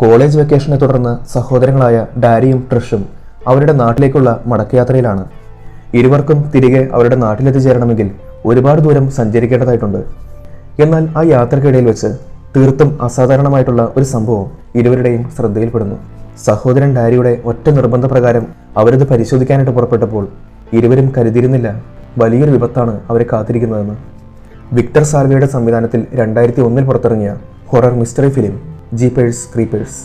College വെക്കേഷനെ തുടർന്ന് സഹോദരങ്ങളായ ഡാരിയും ട്രിഷും അവരുടെ നാട്ടിലേക്കുള്ള മടക്കയാത്രയിലാണ്. ഇരുവർക്കും തിരികെ അവരുടെ നാട്ടിലെത്തിച്ചേരണമെങ്കിൽ ഒരുപാട് ദൂരം സഞ്ചരിക്കേണ്ടതായിട്ടുണ്ട്. എന്നാൽ ആ യാത്രക്കിടയിൽ വെച്ച് തീർത്തും അസാധാരണമായിട്ടുള്ള ഒരു സംഭവം ഇരുവരുടെയും ശ്രദ്ധയിൽപ്പെടുന്നു. സഹോദരൻ ഡാരിയുടെ ഒറ്റ നിർബന്ധപ്രകാരം അവരത് പരിശോധിക്കാനായിട്ട് പുറപ്പെട്ടപ്പോൾ ഇരുവരും കരുതിയിരുന്നില്ല വലിയൊരു വിപത്താണ് അവരെ കാത്തിരിക്കുന്നതെന്ന്. വിക്ടർ സാൽവയുടെ സംവിധാനത്തിൽ 2001 പുറത്തിറങ്ങിയ horror mystery film Jeepers creepers.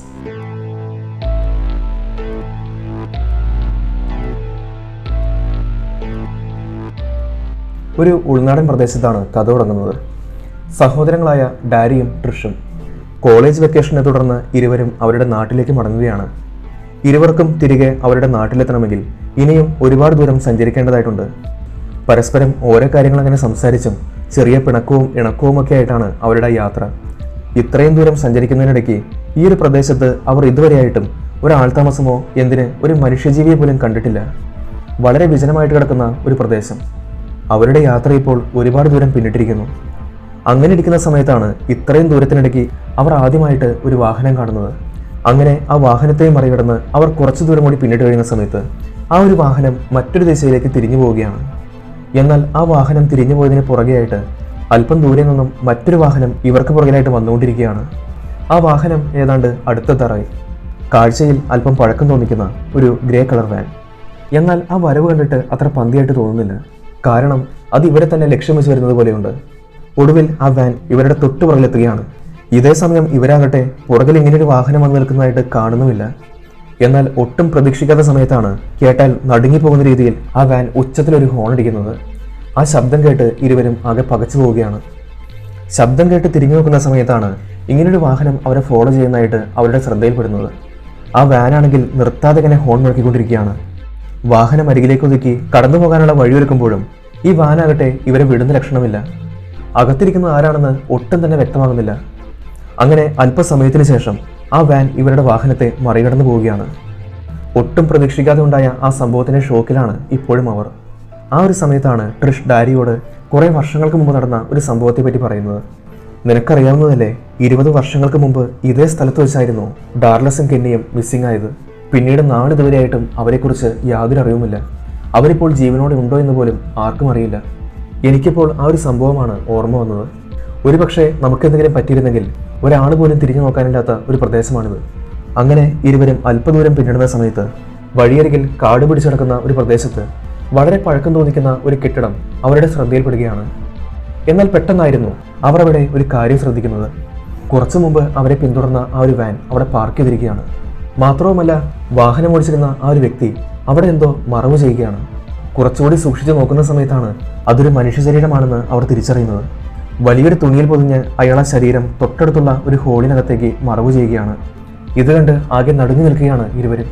ഒരു ഉൾനാടൻ പ്രദേശത്താണ് കഥ തുടങ്ങുന്നത്. സഹോദരങ്ങളായ ഡാരിയും ട്രിഷും കോളേജ് വെക്കേഷനെ തുടർന്ന് ഇരുവരും അവരുടെ നാട്ടിലേക്ക് മടങ്ങുകയാണ്. ഇരുവർക്കും തിരികെ അവരുടെ നാട്ടിലെത്തണമെങ്കിൽ ഇനിയും ഒരുപാട് ദൂരം സഞ്ചരിക്കേണ്ടതായിട്ടുണ്ട്. പരസ്പരം ഓരോ കാര്യങ്ങൾ അങ്ങനെ സംസാരിച്ചും ചെറിയ പിണക്കവും ഇണക്കവും ഒക്കെ ആയിട്ടാണ് അവരുടെ യാത്ര. ഇത്രയും ദൂരം സഞ്ചരിക്കുന്നതിനിടയ്ക്ക് ഈ ഒരു പ്രദേശത്ത് അവർ ഇതുവരെയായിട്ടും ഒരു ആൾതാമസമോ എന്തിന് ഒരു മനുഷ്യജീവിയെ പോലും കണ്ടിട്ടില്ല. വളരെ വിജനമായിട്ട് കിടക്കുന്ന ഒരു പ്രദേശം. അവരുടെ യാത്ര ഇപ്പോൾ ഒരുപാട് ദൂരം പിന്നിട്ടിരിക്കുന്നു. അങ്ങനെ ഇരിക്കുന്ന സമയത്താണ് ഇത്രയും ദൂരത്തിനിടയ്ക്ക് അവർ ആദ്യമായിട്ട് ഒരു വാഹനം കാണുന്നത്. അങ്ങനെ ആ വാഹനത്തെ മറികടന്ന് അവർ കുറച്ചു ദൂരം കൂടി പിന്നിട്ട് കഴിയുന്ന സമയത്ത് ആ ഒരു വാഹനം മറ്റൊരു ദിശയിലേക്ക് തിരിഞ്ഞു പോവുകയാണ്. എന്നാൽ ആ വാഹനം തിരിഞ്ഞു പോയതിന് പുറകെയായിട്ട് അല്പം ദൂരെ നിന്നും മറ്റൊരു വാഹനം ഇവർക്ക് പുറകിലായിട്ട് വന്നുകൊണ്ടിരിക്കുകയാണ്. ആ വാഹനം ഏതാണ്ട് അടുത്തെത്താറായി. കാഴ്ചയിൽ അല്പം പഴക്കം തോന്നിക്കുന്ന ഒരു ഗ്രേ കളർ വാൻ. എന്നാൽ ആ വരവ് കണ്ടിട്ട് അത്ര പന്തിയായിട്ട് തോന്നുന്നില്ല. കാരണം അത് ഇവരെ തന്നെ ലക്ഷ്യം വെച്ച് വരുന്നത് പോലെയുണ്ട്. ഒടുവിൽ ആ വാൻ ഇവരുടെ തൊട്ടു പുറകിലെത്തുകയാണ്. ഇതേ സമയം ഇവരാകട്ടെ പുറകിൽ ഇങ്ങനെയൊരു വാഹനം വന്നു നിൽക്കുന്നതായിട്ട് കാണുന്നുമില്ല. എന്നാൽ ഒട്ടും പ്രതീക്ഷിക്കാത്ത സമയത്താണ് കേട്ടാൽ നടുങ്ങിപ്പോകുന്ന രീതിയിൽ ആ വാൻ ഉച്ചത്തിലൊരു ഹോൺ അടിക്കുന്നത്. ആ ശബ്ദം കേട്ട് ഇരുവരും ആകെ പകച്ചു പോവുകയാണ്. ശബ്ദം കേട്ട് തിരിഞ്ഞു നോക്കുന്ന സമയത്താണ് ഇങ്ങനൊരു വാഹനം അവരെ ഫോളോ ചെയ്യുന്നതായിട്ട് അവരുടെ ശ്രദ്ധയിൽപ്പെടുന്നത്. ആ വാനാണെങ്കിൽ നിർത്താതെ ഇങ്ങനെ ഹോൺ മുഴക്കിക്കൊണ്ടിരിക്കുകയാണ്. വാഹനം അരികിലേക്ക് ഒതുക്കി കടന്നു പോകാനുള്ള വഴിയൊരുക്കുമ്പോഴും ഈ വാനാകട്ടെ ഇവരെ വിടുന്ന ലക്ഷണമില്ല. അകത്തിരിക്കുന്ന ആരാണെന്ന് ഒട്ടും തന്നെ വ്യക്തമാകുന്നില്ല. അങ്ങനെ അല്പസമയത്തിന് ശേഷം ആ വാൻ ഇവരുടെ വാഹനത്തെ മറികടന്നു പോവുകയാണ്. ഒട്ടും പ്രതീക്ഷിക്കാതെ ഉണ്ടായ ആ സംഭവത്തിന്റെ ഷോക്കിലാണ് ഇപ്പോഴും അവർ. ആ ഒരു സമയത്താണ് ട്രിഷ് ഡാരിയോട് കുറെ വർഷങ്ങൾക്ക് മുമ്പ് നടന്ന ഒരു സംഭവത്തെ പറ്റി പറയുന്നത്. നിനക്കറിയാവുന്നതല്ലേ, 20 വർഷങ്ങൾക്ക് മുമ്പ് ഇതേ സ്ഥലത്ത് വെച്ചായിരുന്നു ഡാർലസും കെന്നിയും മിസ്സിംഗ് ആയത്. പിന്നീട് നാളിതുവരെയായിട്ടും അവരെക്കുറിച്ച് യാതൊരു അറിവുമില്ല. അവരിപ്പോൾ ജീവനോടെ ഉണ്ടോ എന്ന് പോലും ആർക്കും അറിയില്ല. എനിക്കിപ്പോൾ ആ ഒരു സംഭവമാണ് ഓർമ്മ വന്നത്. ഒരുപക്ഷെ നമുക്കെന്തെങ്കിലും പറ്റിയിരുന്നെങ്കിൽ ഒരാൾ പോലും തിരിഞ്ഞു നോക്കാനില്ലാത്ത ഒരു പ്രദേശമാണിത്. അങ്ങനെ ഇരുവരും അല്പദൂരം പിന്നിടുന്ന സമയത്ത് വഴിയരികിൽ കാട് പിടിച്ചടക്കുന്ന ഒരു പ്രദേശത്ത് വളരെ പഴക്കം തോന്നിക്കുന്ന ഒരു കെട്ടിടം അവരുടെ ശ്രദ്ധയിൽപ്പെടുകയാണ്. എന്നാൽ പെട്ടെന്നായിരുന്നു അവർ അവിടെ ഒരു കാര്യം ശ്രദ്ധിക്കുന്നത്. കുറച്ചു മുമ്പ് അവരെ പിന്തുടർന്ന ആ ഒരു വാൻ അവിടെ പാർക്ക് ചെയ്തിരിക്കുകയാണ്. മാത്രവുമല്ല, വാഹനം ഓടിച്ചിരുന്ന ആ ഒരു വ്യക്തി അവിടെ എന്തോ മറവ് ചെയ്യുകയാണ്. കുറച്ചുകൂടി സൂക്ഷിച്ചു നോക്കുന്ന സമയത്താണ് അതൊരു മനുഷ്യ ശരീരമാണെന്ന് അവർ തിരിച്ചറിയുന്നത്. വലിയൊരു തുണിയിൽ പൊതിഞ്ഞ് അയാളെ ശരീരം തൊട്ടടുത്തുള്ള ഒരു ഹോളിനകത്തേക്ക് മറവ് ചെയ്യുകയാണ്. ഇത് കണ്ട് ആകെ നടുങ്ങി നിൽക്കുകയാണ് ഇരുവരും.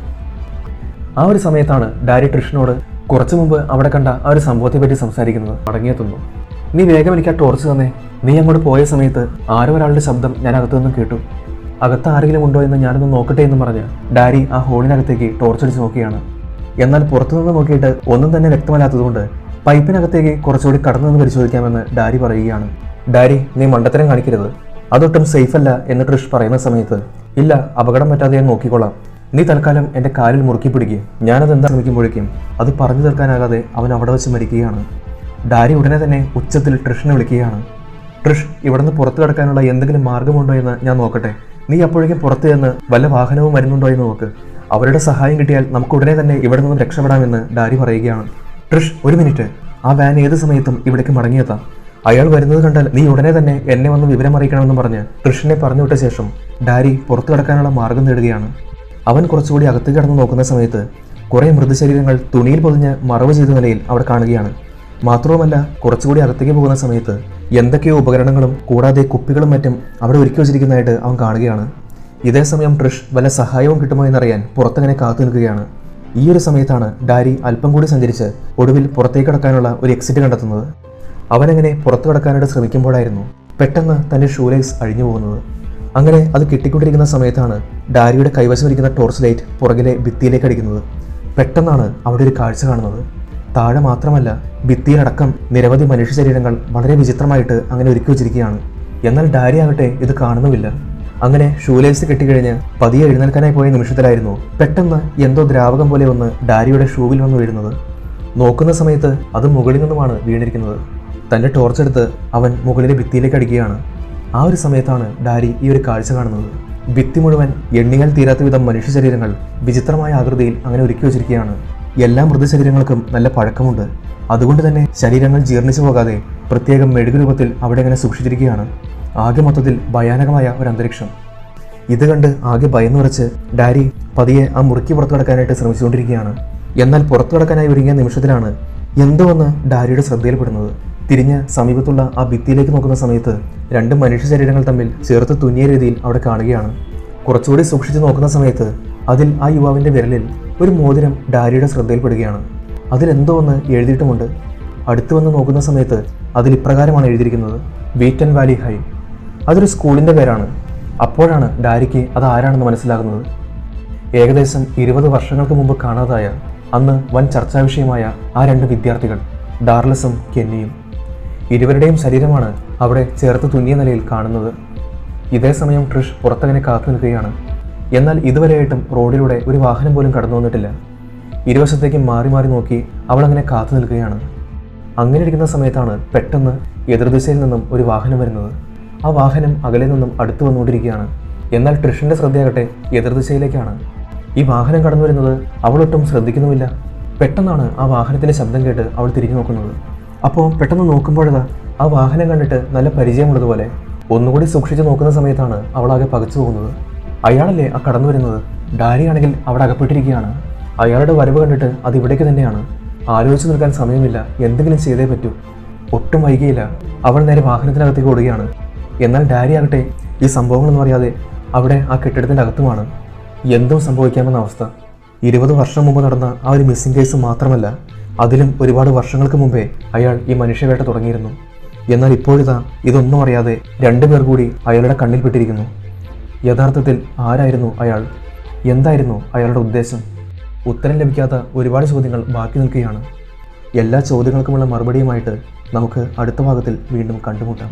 ആ ഒരു സമയത്താണ് ഡാരി ട്രിഷിനോട് കുറച്ചു മുമ്പ് അവിടെ കണ്ട ആ ഒരു സംഭവത്തെ പറ്റി സംസാരിക്കുന്നത്. മടങ്ങിയെത്തുന്നു. നീ വേഗം എനിക്ക് ആ ടോർച്ച് തന്നെ. നീ അങ്ങോട്ട് പോയ സമയത്ത് ആരോ ഒരാളുടെ ശബ്ദം ഞാൻ അകത്തു നിന്നും കേട്ടു. അകത്ത് ആരെങ്കിലും ഉണ്ടോ എന്ന് ഞാനൊന്ന് നോക്കട്ടെ എന്ന് പറഞ്ഞ് ഡാരി ആ ഹോളിനകത്തേക്ക് ടോർച്ചടിച്ച് നോക്കിയാണ്. എന്നാൽ പുറത്തുനിന്ന് നോക്കിയിട്ട് ഒന്നും തന്നെ വ്യക്തമല്ലാത്തതുകൊണ്ട് പൈപ്പിനകത്തേക്ക് കുറച്ചുകൂടി കടന്നു നിന്ന് പരിശോധിക്കാമെന്ന് ഡാരി പറയുകയാണ്. ഡാരി, നീ മണ്ടത്തരം കാണിക്കരുത്, അതൊട്ടും സേഫ് അല്ല എന്ന് ട്രിഷ് പറയുന്ന സമയത്ത്, ഇല്ല, അപകടം പറ്റാതെ ഞാൻ നോക്കിക്കോളാം. നീ തൽക്കാലം എൻ്റെ കാലിൽ മുറുക്കി പിടിക്കുക. ഞാനതെന്താ ശ്രമിക്കുമ്പോഴേക്കും അത് പറഞ്ഞു തീർക്കാനാകാതെ അവൻ അവിടെ വെച്ച് മരിക്കുകയാണ്. ഡാരി ഉടനെ തന്നെ ഉച്ചത്തിൽ ട്രിഷിനെ വിളിക്കുകയാണ്. ട്രിഷ്, ഇവിടുന്ന് പുറത്തു കിടക്കാനുള്ള എന്തെങ്കിലും മാർഗമുണ്ടോ എന്ന് ഞാൻ നോക്കട്ടെ. നീ അപ്പോഴേക്കും പുറത്തു ചെന്ന് വല്ല വാഹനവും വരുന്നുണ്ടോ എന്ന് നോക്ക്. അവരുടെ സഹായം കിട്ടിയാൽ നമുക്ക് ഉടനെ തന്നെ ഇവിടെ നിന്നും രക്ഷപ്പെടാമെന്ന് ഡാരി പറയുകയാണ്. ട്രിഷ്, ഒരു മിനിറ്റ്, ആ വാൻ ഏത് സമയത്തും ഇവിടേക്ക് മടങ്ങിയെത്താം. അയാൾ വരുന്നത് കണ്ടാൽ നീ ഉടനെ തന്നെ എന്നെ വന്ന് വിവരം അറിയിക്കണമെന്ന് പറഞ്ഞ് ട്രിഷിനെ പറഞ്ഞു വിട്ട ശേഷം ഡാരി പുറത്തു കടക്കാനുള്ള മാർഗം നേടുകയാണ്. അവൻ കുറച്ചുകൂടി അകത്ത് കിടന്ന് നോക്കുന്ന സമയത്ത് കുറേ മൃതശരീരങ്ങൾ തുണിയിൽ പൊതിഞ്ഞ് മറവ് ചെയ്ത നിലയിൽ അവിടെ കാണുകയാണ്. മാത്രവുമല്ല, കുറച്ചുകൂടി അകത്തേക്ക് പോകുന്ന സമയത്ത് എന്തൊക്കെയോ ഉപകരണങ്ങളും കൂടാതെ കുപ്പികളും മറ്റും അവിടെ ഒരുക്കി വെച്ചിരിക്കുന്നതായിട്ട് അവൻ കാണുകയാണ്. ഇതേ സമയം ട്രിഷ് വല്ല സഹായവും കിട്ടുമോ എന്നറിയാൻ പുറത്തങ്ങനെ കാത്തു നിൽക്കുകയാണ്. ഈ ഒരു സമയത്താണ് ഡാരി അല്പം കൂടി സഞ്ചരിച്ച് ഒടുവിൽ പുറത്തേക്ക് കടക്കാനുള്ള ഒരു എക്സിറ്റ് കണ്ടെത്തുന്നത്. അവനങ്ങനെ പുറത്തു കടക്കാനായിട്ട് ശ്രമിക്കുമ്പോഴായിരുന്നു പെട്ടെന്ന് തൻ്റെ ഷൂലേസ് അഴിഞ്ഞു പോകുന്നത്. അങ്ങനെ അത് കിട്ടിക്കൊണ്ടിരിക്കുന്ന സമയത്താണ് ഡാരിയുടെ കൈവശം ഇരിക്കുന്ന ടോർച്ച് ലൈറ്റ് പുറകിലെ ഭിത്തിയിലേക്ക് അടിക്കുന്നത്. പെട്ടെന്നാണ് അവിടെ ഒരു കാഴ്ച കാണുന്നത്. താഴെ മാത്രമല്ല, ഭിത്തിയിലടക്കം നിരവധി മനുഷ്യ ശരീരങ്ങൾ വളരെ വിചിത്രമായിട്ട് അങ്ങനെ ഒരുക്കി വെച്ചിരിക്കുകയാണ്. എന്നാൽ ഡാരി ആകട്ടെ ഇത് കാണുന്നുമില്ല. അങ്ങനെ ഷൂലേസ് കെട്ടിക്കഴിഞ്ഞ് പതിയെ എഴുന്നേൽക്കാനായി പോയ നിമിഷത്തിലായിരുന്നു പെട്ടെന്ന് എന്തോ ദ്രാവകം പോലെ ഒന്ന് ഡാരിയുടെ ഷൂവിൽ വന്ന് വീഴുന്നത്. നോക്കുന്ന സമയത്ത് അത് മുകളിൽ നിന്നുമാണ് വീണിരിക്കുന്നത്. തൻ്റെ ടോർച്ചെടുത്ത് അവൻ മുകളിലെ ഭിത്തിയിലേക്ക് അടിക്കുകയാണ്. ആ ഒരു സമയത്താണ് ഡാരി ഈ ഒരു കാഴ്ച കാണുന്നത്. ഭിത്തി മുഴുവൻ എണ്ണിയാൽ തീരാത്ത വിധം മനുഷ്യ ശരീരങ്ങൾ വിചിത്രമായ ആകൃതിയിൽ അങ്ങനെ ഒരുക്കി വച്ചിരിക്കുകയാണ്. എല്ലാ മൃതശരീരങ്ങൾക്കും നല്ല പഴക്കമുണ്ട്. അതുകൊണ്ട് തന്നെ ശരീരങ്ങൾ ജീർണിച്ചു പോകാതെ പ്രത്യേകം മെഴുകു രൂപത്തിൽ അവിടെ അങ്ങനെ സൂക്ഷിച്ചിരിക്കുകയാണ്. ആകെ മൊത്തത്തിൽ ഭയാനകമായ ഒരു അന്തരീക്ഷം. ഇത് കണ്ട് ആകെ ഭയന്നു വരച്ച് ഡാരി പതിയെ ആ മുറിക്ക് പുറത്തു കടക്കാനായിട്ട് ശ്രമിച്ചുകൊണ്ടിരിക്കുകയാണ്. എന്നാൽ പുറത്തു കടക്കാനായി ഒരുങ്ങിയ നിമിഷത്തിലാണ് എന്തോ ഒന്ന് ഡാരിയുടെ ശ്രദ്ധയിൽപ്പെടുന്നത്. തിരിഞ്ഞ് സമീപത്തുള്ള ആ ഭിത്തിയിലേക്ക് നോക്കുന്ന സമയത്ത് 2 മനുഷ്യ ശരീരങ്ങൾ തമ്മിൽ ചേർത്ത് തുന്നിയ രീതിയിൽ അവിടെ കാണുകയാണ്. കുറച്ചുകൂടി സൂക്ഷിച്ചു നോക്കുന്ന സമയത്ത് അതിൽ ആ യുവാവിൻ്റെ വിരലിൽ ഒരു മോതിരം ഡാരിയുടെ ശ്രദ്ധയിൽപ്പെടുകയാണ്. അതിലെന്തോ ഒന്ന് എഴുതിയിട്ടുമുണ്ട്. അടുത്തു വന്ന് നോക്കുന്ന സമയത്ത് അതിൽ ഇപ്രകാരമാണ് എഴുതിയിരിക്കുന്നത്: വീറ്റൻ വാലി ഹൈ. അതൊരു സ്കൂളിൻ്റെ പേരാണ്. അപ്പോഴാണ് ഡാരിക്ക് അത് ആരാണെന്ന് മനസ്സിലാകുന്നത്. ഏകദേശം 20 വർഷങ്ങൾക്ക് മുമ്പ് കാണാതായ അന്ന് വൻ ചർച്ചാ വിഷയമായ ആ 2 വിദ്യാർത്ഥികൾ, ഡാർലസും കെന്നിയും. ഇരുവരുടെയും ശരീരമാണ് അവിടെ ചേർത്ത് തുന്നിയ നിലയിൽ കാണുന്നത്. ഇതേ സമയം ട്രിഷ് പുറത്തങ്ങനെ കാത്തു നിൽക്കുകയാണ്. എന്നാൽ ഇതുവരെയായിട്ടും റോഡിലൂടെ ഒരു വാഹനം പോലും കടന്നു വന്നിട്ടില്ല. ഇരുവശത്തേക്കും മാറി മാറി നോക്കി അവളങ്ങനെ കാത്തു നിൽക്കുകയാണ്. അങ്ങനെ ഇരിക്കുന്ന സമയത്താണ് പെട്ടെന്ന് എതിർദിശയിൽ നിന്നും ഒരു വാഹനം വരുന്നത്. ആ വാഹനം അകലെ നിന്നും അടുത്തു വന്നുകൊണ്ടിരിക്കുകയാണ്. എന്നാൽ ട്രിഷിൻ്റെ ശ്രദ്ധയാകട്ടെ എതിർദിശയിലേക്കാണ്. ഈ വാഹനം കടന്നു വരുന്നത് അവളൊട്ടും ശ്രദ്ധിക്കുന്നുമില്ല. പെട്ടെന്നാണ് ആ വാഹനത്തിൻ്റെ ശബ്ദം കേട്ട് അവൾ തിരിഞ്ഞു നോക്കുന്നത്. അപ്പോൾ പെട്ടെന്ന് നോക്കുമ്പോഴതാ ആ വാഹനം കണ്ടിട്ട് നല്ല പരിചയമുള്ളതുപോലെ. ഒന്നുകൂടി സൂക്ഷിച്ച് നോക്കുന്ന സമയത്താണ് അവളാകെ പകച്ചു പോകുന്നത്. അയാളല്ലേ ആ കടന്നു വരുന്നത്? ഡാരിയാണെങ്കിൽ അവിടെ അകപ്പെട്ടിരിക്കുകയാണ്. അയാളുടെ വരവ് കണ്ടിട്ട് അത് ഇവിടേക്ക് തന്നെയാണ്. ആലോചിച്ച് നിൽക്കാൻ സമയമില്ല, എന്തെങ്കിലും ചെയ്തേ പറ്റൂ. ഒട്ടും വൈകിയില്ല, അവൾ നേരെ വാഹനത്തിനകത്തേക്ക് ഓടുകയാണ്. എന്നാൽ ഡാരി ആകട്ടെ ഈ സംഭവങ്ങളൊന്നും അറിയാതെ അവിടെ ആ കെട്ടിടത്തിൻ്റെ അകത്തുമാണ്. എന്തും സംഭവിക്കാമെന്ന അവസ്ഥ. 20 വർഷം മുമ്പ് നടന്ന ആ ഒരു മിസ്സിംഗ് കേസ് മാത്രമല്ല, അതിലും ഒരുപാട് വർഷങ്ങൾക്ക് മുമ്പേ അയാൾ ഈ മനുഷ്യവേട്ട തുടങ്ങിയിരുന്നു. എന്നാൽ ഇപ്പോഴിതാ ഇതൊന്നും അറിയാതെ 2 പേർ കൂടി അയാളുടെ കണ്ണിൽപ്പെട്ടിരിക്കുന്നു. യഥാർത്ഥത്തിൽ ആരായിരുന്നു അയാൾ? എന്തായിരുന്നു അയാളുടെ ഉദ്ദേശം? ഉത്തരം ലഭിക്കാത്ത ഒരുപാട് ചോദ്യങ്ങൾ ബാക്കി നിൽക്കുകയാണ്. എല്ലാ ചോദ്യങ്ങൾക്കുമുള്ള മറുപടിയുമായിട്ട് നമുക്ക് അടുത്ത ഭാഗത്തിൽ വീണ്ടും കണ്ടുമുട്ടാം.